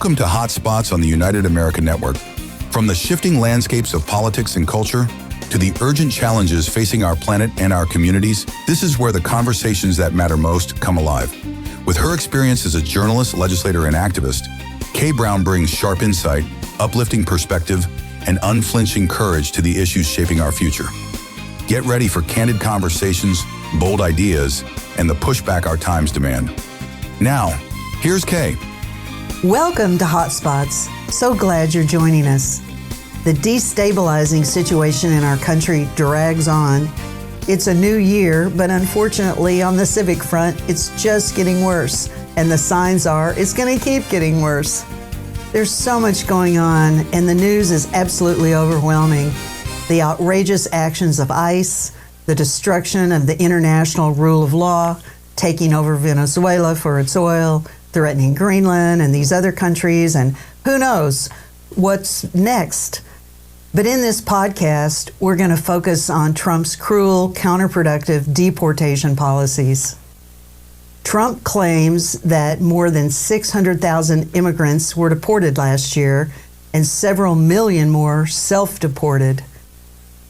Welcome to Hot Spots on the United America Network. From the shifting landscapes of politics and culture to the urgent challenges facing our planet and our communities, this is where the conversations that matter most come alive. With her experience as a journalist, legislator, and activist, Kay Brown brings sharp insight, uplifting perspective, and unflinching courage to the issues shaping our future. Get ready for candid conversations, bold ideas, and the pushback our times demand. Now, here's Kay. Welcome to Hot Spots. So glad you're joining us. The destabilizing situation in our country drags on. It's a new year, but unfortunately on the civic front, it's just getting worse. And the signs are it's going to keep getting worse. There's so much going on, and the news is absolutely overwhelming. The outrageous actions of ICE, the destruction of the international rule of law, taking over Venezuela for its oil, threatening Greenland and these other countries, and who knows what's next. But in this podcast, we're going to focus on Trump's cruel, counterproductive deportation policies. Trump claims that more than 600,000 immigrants were deported last year and several million more self-deported.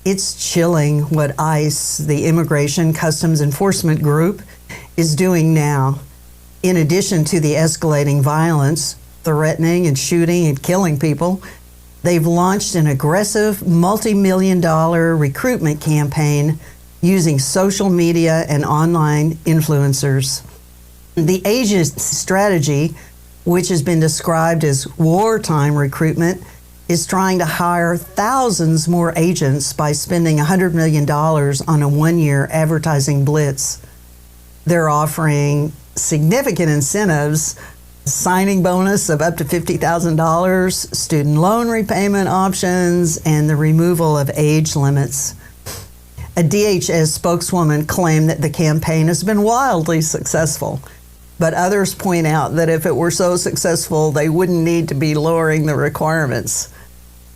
It's chilling what ICE, the Immigration Customs Enforcement Group, is doing now. In addition to the escalating violence, threatening and shooting and killing people, they've launched an aggressive multi-million-dollar recruitment campaign using social media and online influencers. The agent strategy, which has been described as wartime recruitment, is trying to hire thousands more agents by spending $100 million on a one-year advertising blitz. They're offering significant incentives, signing bonus of up to $50,000, student loan repayment options, and the removal of age limits. A DHS spokeswoman claimed that the campaign has been wildly successful, but others point out that if it were so successful, they wouldn't need to be lowering the requirements,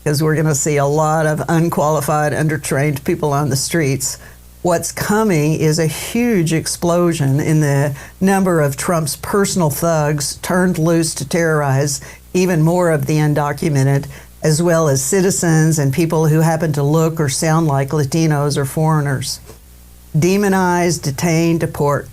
because we're going to see a lot of unqualified, undertrained people on the streets. What's coming is a huge explosion in the number of Trump's personal thugs turned loose to terrorize even more of the undocumented, as well as citizens and people who happen to look or sound like Latinos or foreigners. Demonize, detain, deport.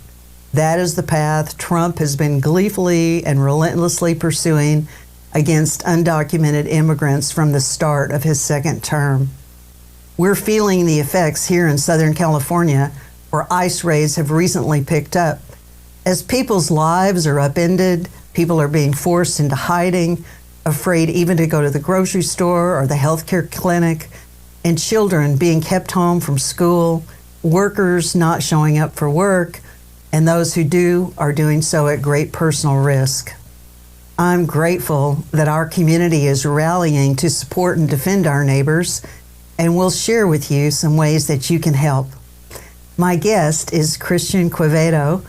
That is the path Trump has been gleefully and relentlessly pursuing against undocumented immigrants from the start of his second term. We're feeling the effects here in Southern California, where ICE raids have recently picked up. As people's lives are upended, people are being forced into hiding, afraid even to go to the grocery store or the healthcare clinic, and children being kept home from school, workers not showing up for work, and those who do are doing so at great personal risk. I'm grateful that our community is rallying to support and defend our neighbors, and we'll share with you some ways that you can help. My guest is Christian Quevedo,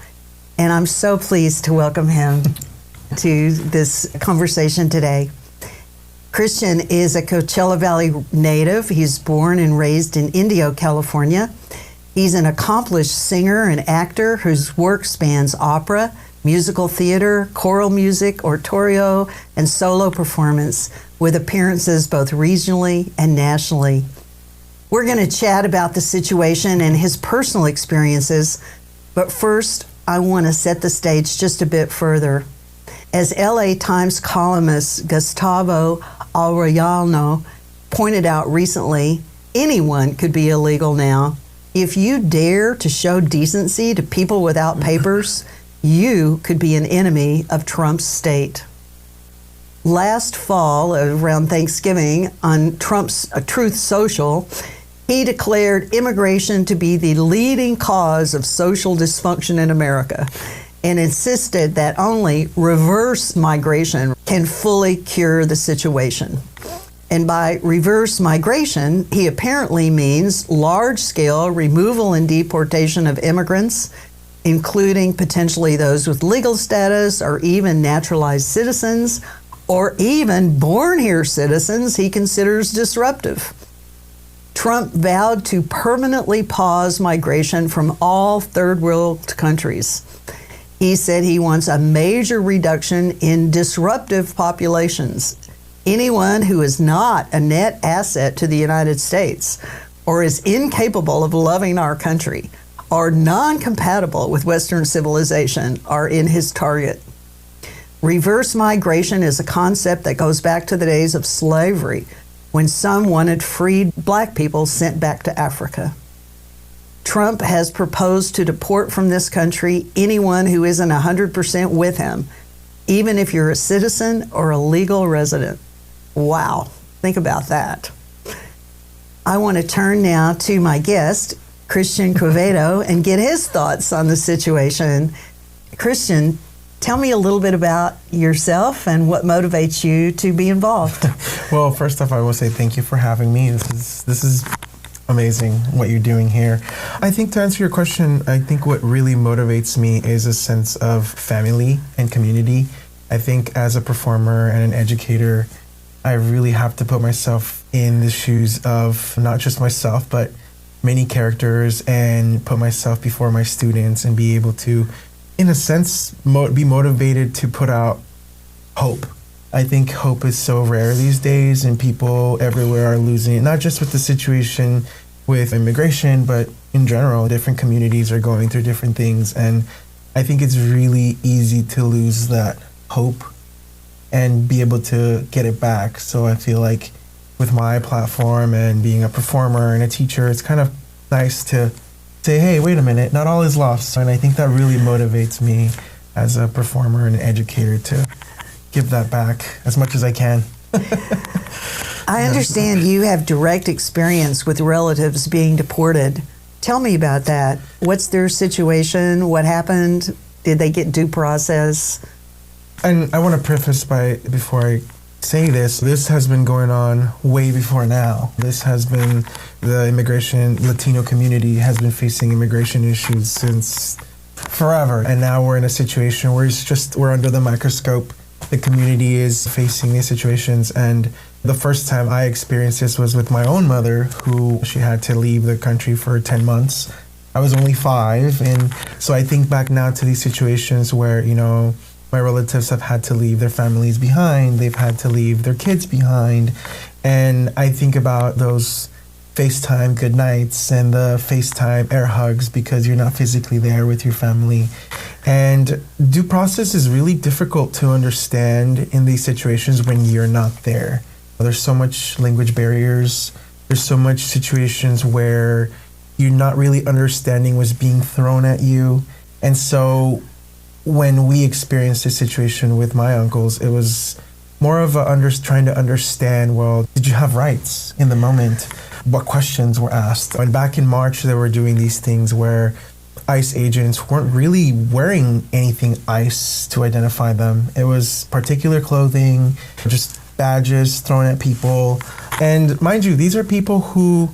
and I'm so pleased to welcome him to this conversation today. Christian is a Coachella Valley native. He's born and raised in Indio, California. He's an accomplished singer and actor whose work spans opera, musical theater, choral music, oratorio, and solo performance, with appearances both regionally and nationally. We're going to chat about the situation and his personal experiences, but first, I want to set the stage just a bit further. As LA Times columnist Gustavo Arellano pointed out recently, anyone could be illegal now. If you dare to show decency to people without papers, you could be an enemy of Trump's state. Last fall, around Thanksgiving, on Trump's Truth Social, he declared immigration to be the leading cause of social dysfunction in America and insisted that only reverse migration can fully cure the situation. And by reverse migration, he apparently means large-scale removal and deportation of immigrants, including potentially those with legal status or even naturalized citizens, or even born-here citizens he considers disruptive. Trump vowed to permanently pause migration from all third world countries. He said he wants a major reduction in disruptive populations. Anyone who is not a net asset to the United States or is incapable of loving our country or non-compatible with Western civilization are in his target. Reverse migration is a concept that goes back to the days of slavery, when some wanted freed black people sent back to Africa. Trump has proposed to deport from this country anyone who isn't 100% with him, even if you're a citizen or a legal resident. Wow, think about that. I want to turn now to my guest, Christian Quevedo, and get his thoughts on the situation. Christian, tell me a little bit about yourself and what motivates you to be involved. Well, first off, I will say thank you for having me. This is amazing what you're doing here. I think to answer your question, I think what really motivates me is a sense of family and community. I think as a performer and an educator, I really have to put myself in the shoes of not just myself, but many characters, and put myself before my students and be able to, in a sense, be motivated to put out hope. I think hope is so rare these days, and people everywhere are losing it, not just with the situation with immigration, but in general, different communities are going through different things. And I think it's really easy to lose that hope and be able to get it back. So I feel like with my platform and being a performer and a teacher, it's kind of nice to say, hey, wait a minute, not all is lost. And I think that really motivates me as a performer and an educator to give that back as much as I can. I understand you have direct experience with relatives being deported. Tell me about that. What's their situation? What happened? Did they get due process? And I want to preface before I say this has been going on way before now. This has been, the Latino community has been facing immigration issues since forever. And now we're in a situation where we're under the microscope. The community is facing these situations. And the first time I experienced this was with my own mother, who she had to leave the country for 10 months. I was only 5. And so I think back now to these situations where, my relatives have had to leave their families behind. They've had to leave their kids behind. And I think about those FaceTime goodnights and the FaceTime air hugs because you're not physically there with your family. And due process is really difficult to understand in these situations when you're not there. There's so much language barriers. There's so much situations where you're not really understanding what's being thrown at you. And so when we experienced this situation with my uncles, it was more of trying to understand, well, did you have rights in the moment? What questions were asked? And back in March, they were doing these things where ICE agents weren't really wearing anything ICE to identify them. It was particular clothing, just badges thrown at people. And mind you, these are people who,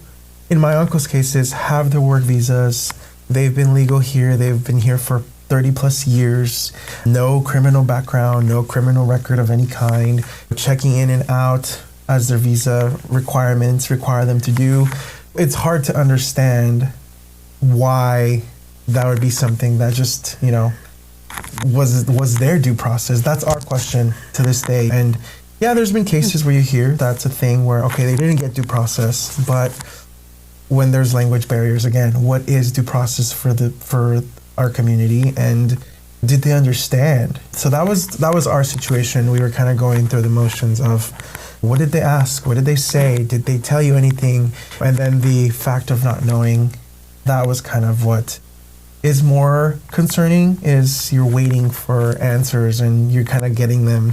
in my uncle's cases, have their work visas. They've been legal here. They've been here for 30 plus years, no criminal background, no criminal record of any kind, checking in and out as their visa requirements require them to do. It's hard to understand why that would be something that just, was their due process. That's our question to this day. And yeah, there's been cases where you hear that's a thing where, okay, they didn't get due process, but when there's language barriers, again, what is due process for our community, and did they understand? So that was our situation. We were kind of going through the motions of, what did they ask? What did they say? Did they tell you anything? And then the fact of not knowing, that was kind of what is more concerning, is you're waiting for answers and you're kind of getting them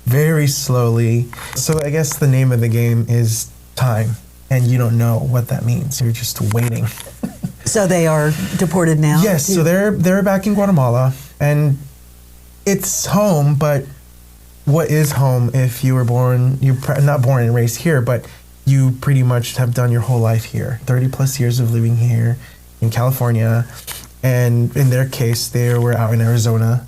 very slowly. So I guess the name of the game is time, and you don't know what that means. You're just waiting. So they are deported now? Yes, so they're back in Guatemala, and it's home, but what is home if you're not born and raised here, but you pretty much have done your whole life here, 30 plus years of living here in California, and in their case, they were out in Arizona,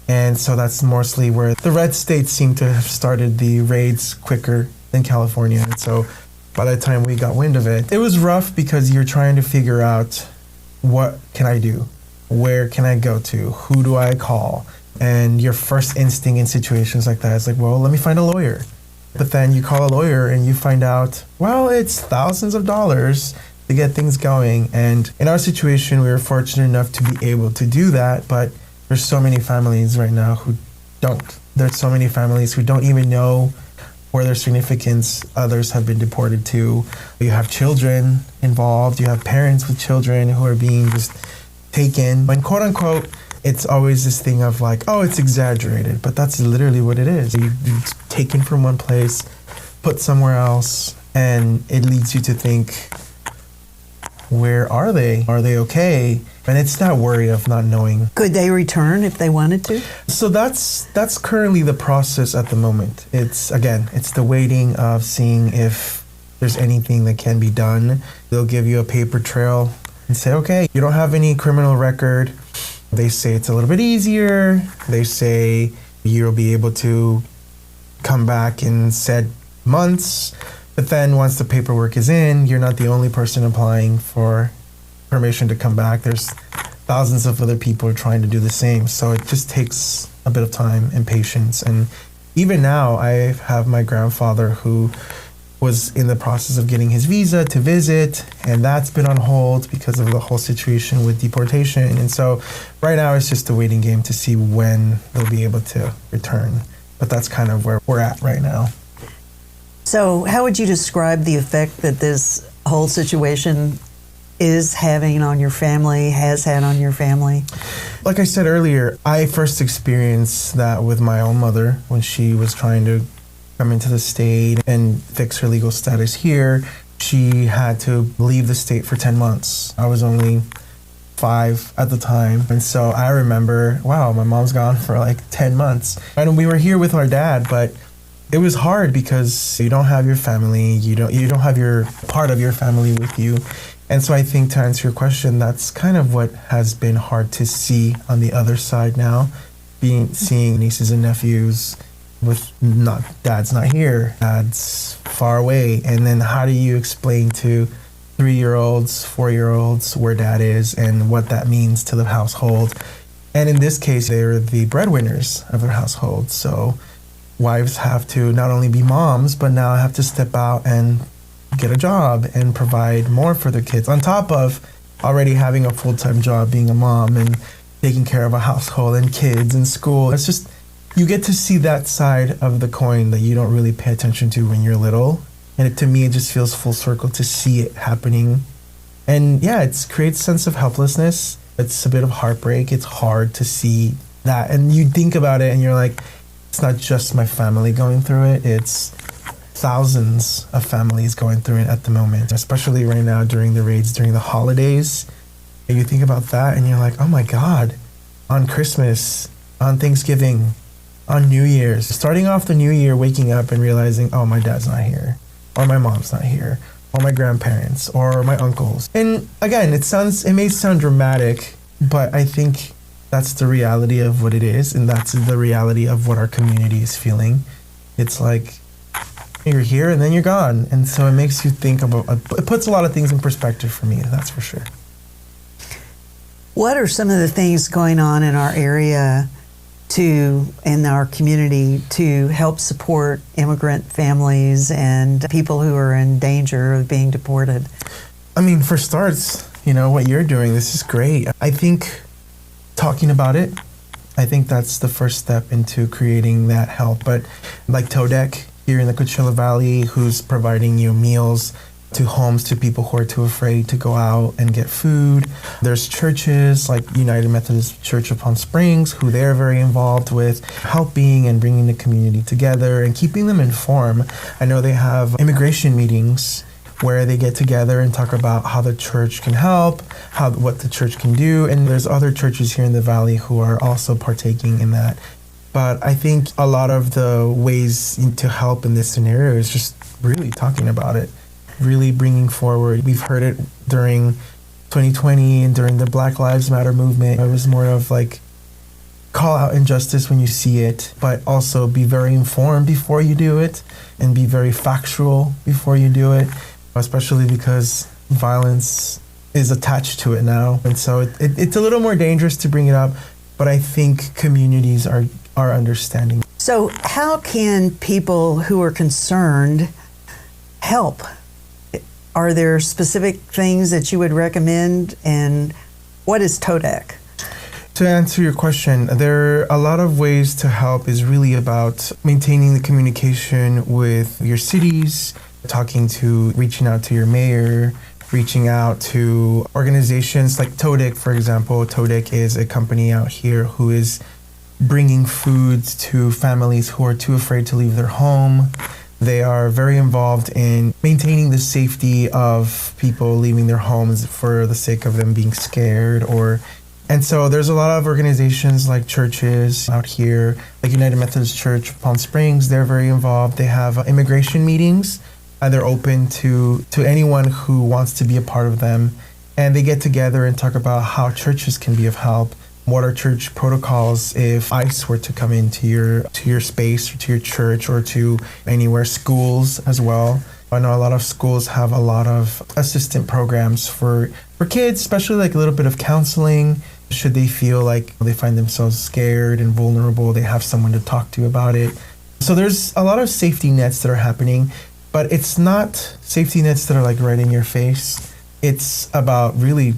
and so that's mostly where the red states seem to have started the raids quicker than California, and so by the time we got wind of it, it was rough because you're trying to figure out, what can I do? Where can I go to? Who do I call? And your first instinct in situations like that is like, well, let me find a lawyer. But then you call a lawyer and you find out, well, it's thousands of dollars to get things going. And in our situation, we were fortunate enough to be able to do that. But there's so many families right now who don't. There's so many families who don't even know where their significant others have been deported to. You have children involved. You have parents with children who are being just taken. And quote unquote, it's always this thing of like, oh, it's exaggerated, but that's literally what it is. You're taken from one place, put somewhere else, and it leads you to think, where are they? Are they okay? And it's that worry of not knowing. Could they return if they wanted to? So that's currently the process at the moment. It's the waiting of seeing if there's anything that can be done. They'll give you a paper trail and say, okay, you don't have any criminal record. They say it's a little bit easier. They say you'll be able to come back in said months. But then once the paperwork is in, you're not the only person applying for permission to come back. There's thousands of other people trying to do the same. So it just takes a bit of time and patience. And even now, I have my grandfather who was in the process of getting his visa to visit, and that's been on hold because of the whole situation with deportation. And so right now it's just a waiting game to see when they'll be able to return. But that's kind of where we're at right now. So how would you describe the effect that this whole situation is having on your family, has had on your family? Like I said earlier, I first experienced that with my own mother when she was trying to come into the state and fix her legal status here. She had to leave the state for 10 months. I was only 5 at the time. And so I remember, wow, my mom's gone for like 10 months. And we were here with our dad, but it was hard because you don't have your family, you don't have your part of your family with you. And so I think to answer your question, that's kind of what has been hard to see on the other side now, seeing nieces and nephews with dad's not here, dad's far away. And then how do you explain to 3-year-olds, 4-year-olds where dad is and what that means to the household? And in this case, they're the breadwinners of their household. So wives have to not only be moms, but now have to step out and get a job and provide more for their kids on top of already having a full-time job, being a mom and taking care of a household and kids and school. It's just, you get to see that side of the coin that you don't really pay attention to when you're little. And to me, it just feels full circle to see it happening. And yeah, it creates a sense of helplessness. It's a bit of heartbreak. It's hard to see that. And you think about it and you're like, it's not just my family going through it. It's thousands of families going through it at the moment, especially right now during the raids, during the holidays. And you think about that and you're like, oh my God, on Christmas, on Thanksgiving, on New Year's, starting off the new year, waking up and realizing, oh, my dad's not here, or my mom's not here, or my grandparents, or my uncles. And again, it may sound dramatic, but I think that's the reality of what it is, and that's the reality of what our community is feeling. It's like, you're here and then you're gone. And so it makes you think about, it puts a lot of things in perspective for me, that's for sure. What are some of the things going on in our area in our community to help support immigrant families and people who are in danger of being deported? I mean, for starts, what you're doing, this is great. I think talking about it, I think that's the first step into creating that help. But like Todek here in the Coachella Valley, who's providing you meals to homes to people who are too afraid to go out and get food. There's churches like United Methodist Church of Palm Springs, who they're very involved with helping and bringing the community together and keeping them informed. I know they have immigration meetings where they get together and talk about how the church can help, what the church can do. And there's other churches here in the Valley who are also partaking in that. But I think a lot of the ways to help in this scenario is just really talking about it, really bringing forward. We've heard it during 2020 and during the Black Lives Matter movement. It was more of like, call out injustice when you see it, but also be very informed before you do it and be very factual before you do it, especially because violence is attached to it now. And so it's a little more dangerous to bring it up, but I think communities are understanding. So how can people who are concerned help? Are there specific things that you would recommend, and what is TODAC? To answer your question, there are a lot of ways to help. Is really about maintaining the communication with your cities, reaching out to your mayor, reaching out to organizations like TODAC, for example. TODAC is a company out here who is bringing food to families who are too afraid to leave their home. They are very involved in maintaining the safety of people leaving their homes for the sake of them being scared. And so there's a lot of organizations like churches out here, like United Methodist Church of Palm Springs. They're very involved. They have immigration meetings. They're open to anyone who wants to be a part of them. And they get together and talk about how churches can be of help. What are church protocols if ICE were to come into your space or to your church or to anywhere, schools as well. I know a lot of schools have a lot of assistant programs for kids, especially like a little bit of counseling. Should they feel like they find themselves scared and vulnerable, they have someone to talk to about it. So there's a lot of safety nets that are happening, but it's not safety nets that are like right in your face. It's about really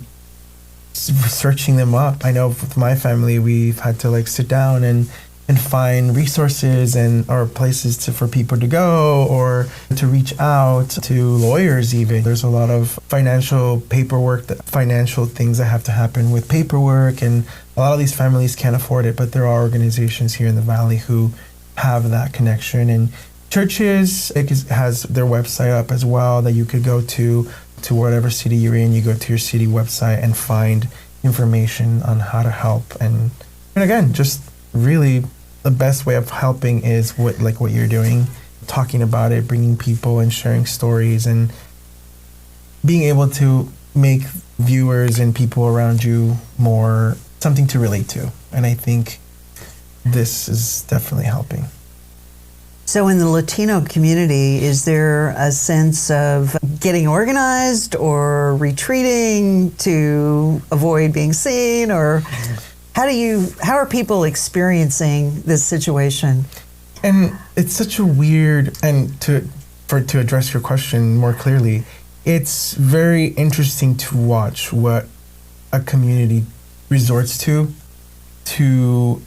searching them up. I know with my family, we've had to like sit down and find resources or places for people to go or to reach out to lawyers even. There's a lot of financial things that have to happen with paperwork, and a lot of these families can't afford it, but there are organizations here in the Valley who have that connection. And churches, has their website up as well that you could go to whatever city you're in. You go to your city website and find information on how to help. And again, just really the best way of helping is what you're doing, talking about it, bringing people and sharing stories and being able to make viewers and people around you more something to relate to. And I think this is definitely helping. So in the Latino community, is there a sense of getting organized or retreating to avoid being seen, or how are people experiencing this situation? And it's such a weird, and to address your question more clearly, it's very interesting to watch what a community resorts to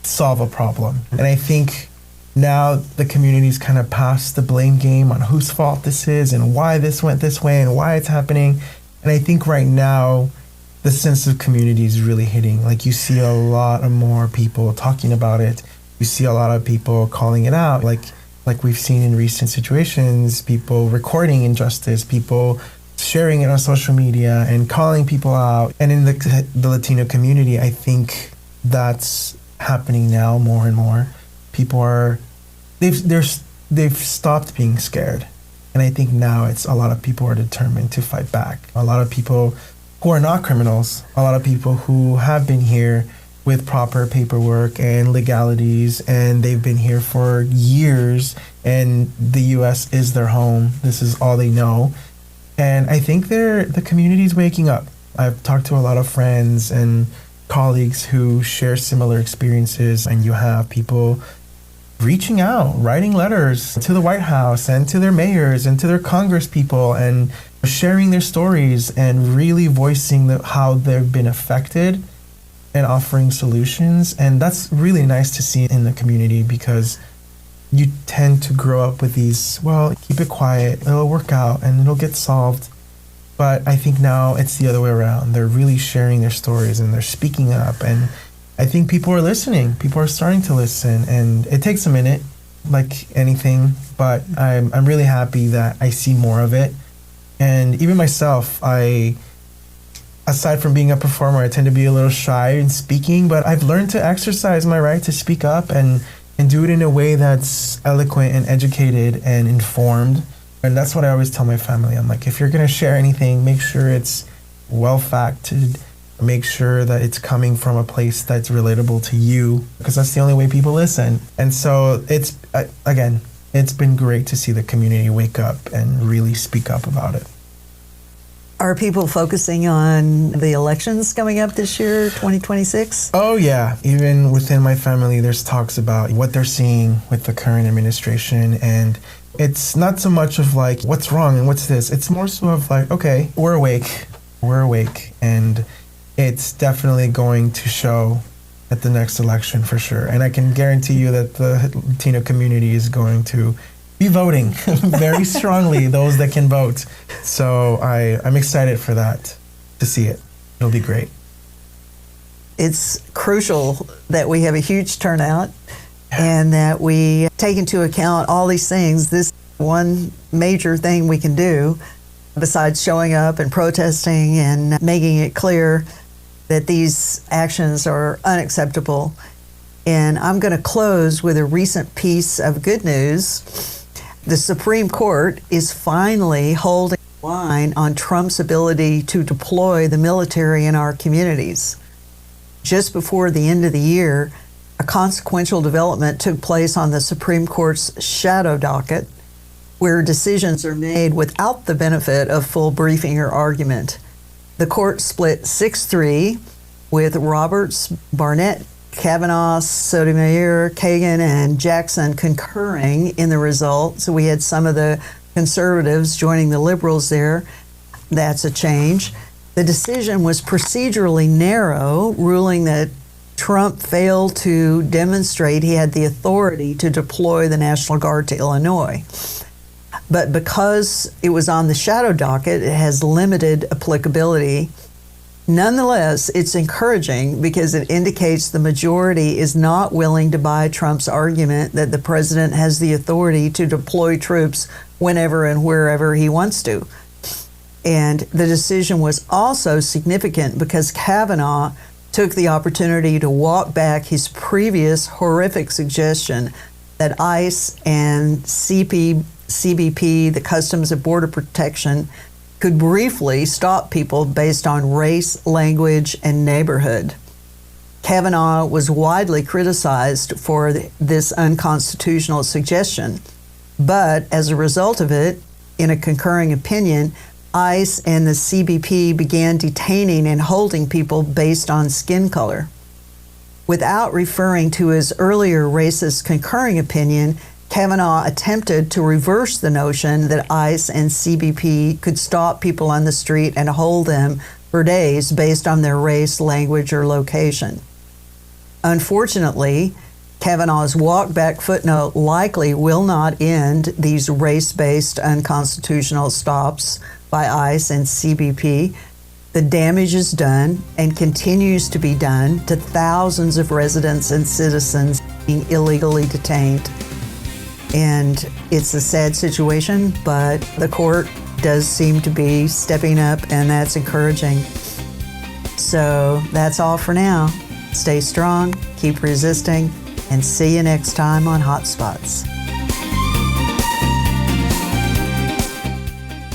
solve a problem. And I think now the community's kind of past the blame game on whose fault this is and why this went this way and why it's happening. And I think right now the sense of community is really hitting. Like, you see a lot of more people talking about it. You see a lot of people calling it out, like we've seen in recent situations, people recording injustice, people sharing it on social media and calling people out. And in the Latino community, I think that's happening now more and more. People they've stopped being scared. And I think now it's a lot of people are determined to fight back. A lot of people who are not criminals, a lot of people who have been here with proper paperwork and legalities, and they've been here for years, and the U.S. is their home. This is all they know. And I think the community's waking up. I've talked to a lot of friends and colleagues who share similar experiences, and you have people reaching out, writing letters to the White House and to their mayors and to their Congress people and sharing their stories and really voicing how they've been affected and offering solutions. And that's really nice to see in the community, because you tend to grow up with these, well, keep it quiet, it'll work out and it'll get solved. But I think now it's the other way around. They're really sharing their stories and they're speaking up, and I think people are listening. People are starting to listen, and it takes a minute, like anything, but I'm really happy that I see more of it. And even myself, aside from being a performer, I tend to be a little shy in speaking, but I've learned to exercise my right to speak up and do it in a way that's eloquent and educated and informed. And that's what I always tell my family. I'm like, if you're going to share anything, make sure it's well-facted. Make sure that it's coming from a place that's relatable to you, because that's the only way people listen. And so it's been great to see the community wake up and really speak up about it. Are people focusing on the elections coming up this year, 2026? Oh, yeah. Even within my family, there's talks about what they're seeing with the current administration. And it's not so much of like, what's wrong and what's this? It's more so of like, okay, we're awake. We're awake. And it's definitely going to show at the next election for sure. And I can guarantee you that the Latino community is going to be voting very strongly, those that can vote. So I'm excited for that, to see it. It'll be great. It's crucial that we have a huge turnout and that we take into account all these things. This one major thing we can do, besides showing up and protesting and making it clear that these actions are unacceptable. And I'm going to close with a recent piece of good news. The Supreme Court is finally holding the line on Trump's ability to deploy the military in our communities. Just before the end of the year, a consequential development took place on the Supreme Court's shadow docket, where decisions are made without the benefit of full briefing or argument. The court split 6-3 with Roberts, Barnett, Kavanaugh, Sotomayor, Kagan, and Jackson concurring in the result. So we had some of the conservatives joining the liberals there. That's a change. The decision was procedurally narrow, ruling that Trump failed to demonstrate he had the authority to deploy the National Guard to Illinois. But because it was on the shadow docket, it has limited applicability. Nonetheless, it's encouraging because it indicates the majority is not willing to buy Trump's argument that the president has the authority to deploy troops whenever and wherever he wants to. And the decision was also significant because Kavanaugh took the opportunity to walk back his previous horrific suggestion that ICE and CBP, the Customs and Border Protection, could briefly stop people based on race, language, and neighborhood. Kavanaugh was widely criticized for this unconstitutional suggestion, but as a result of it, in a concurring opinion, ICE and the CBP began detaining and holding people based on skin color. Without referring to his earlier racist concurring opinion, Kavanaugh attempted to reverse the notion that ICE and CBP could stop people on the street and hold them for days based on their race, language, or location. Unfortunately, Kavanaugh's walk-back footnote likely will not end these race-based unconstitutional stops by ICE and CBP. The damage is done and continues to be done to thousands of residents and citizens being illegally detained. And it's a sad situation, but the court does seem to be stepping up, and that's encouraging. So that's all for now. Stay strong, keep resisting, and see you next time on Hotspots.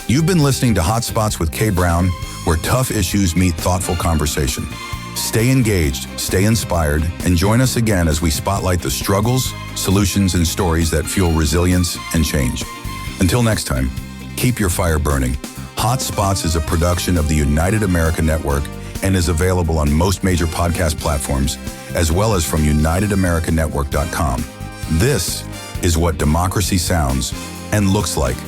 You've been listening to Hotspots with Kay Brown, where tough issues meet thoughtful conversation. Stay engaged, stay inspired, and join us again as we spotlight the struggles, solutions, and stories that fuel resilience and change. Until next time, keep your fire burning. Hotspots is a production of the United America Network and is available on most major podcast platforms, as well as from UnitedAmericaNetwork.com. This is what democracy sounds and looks like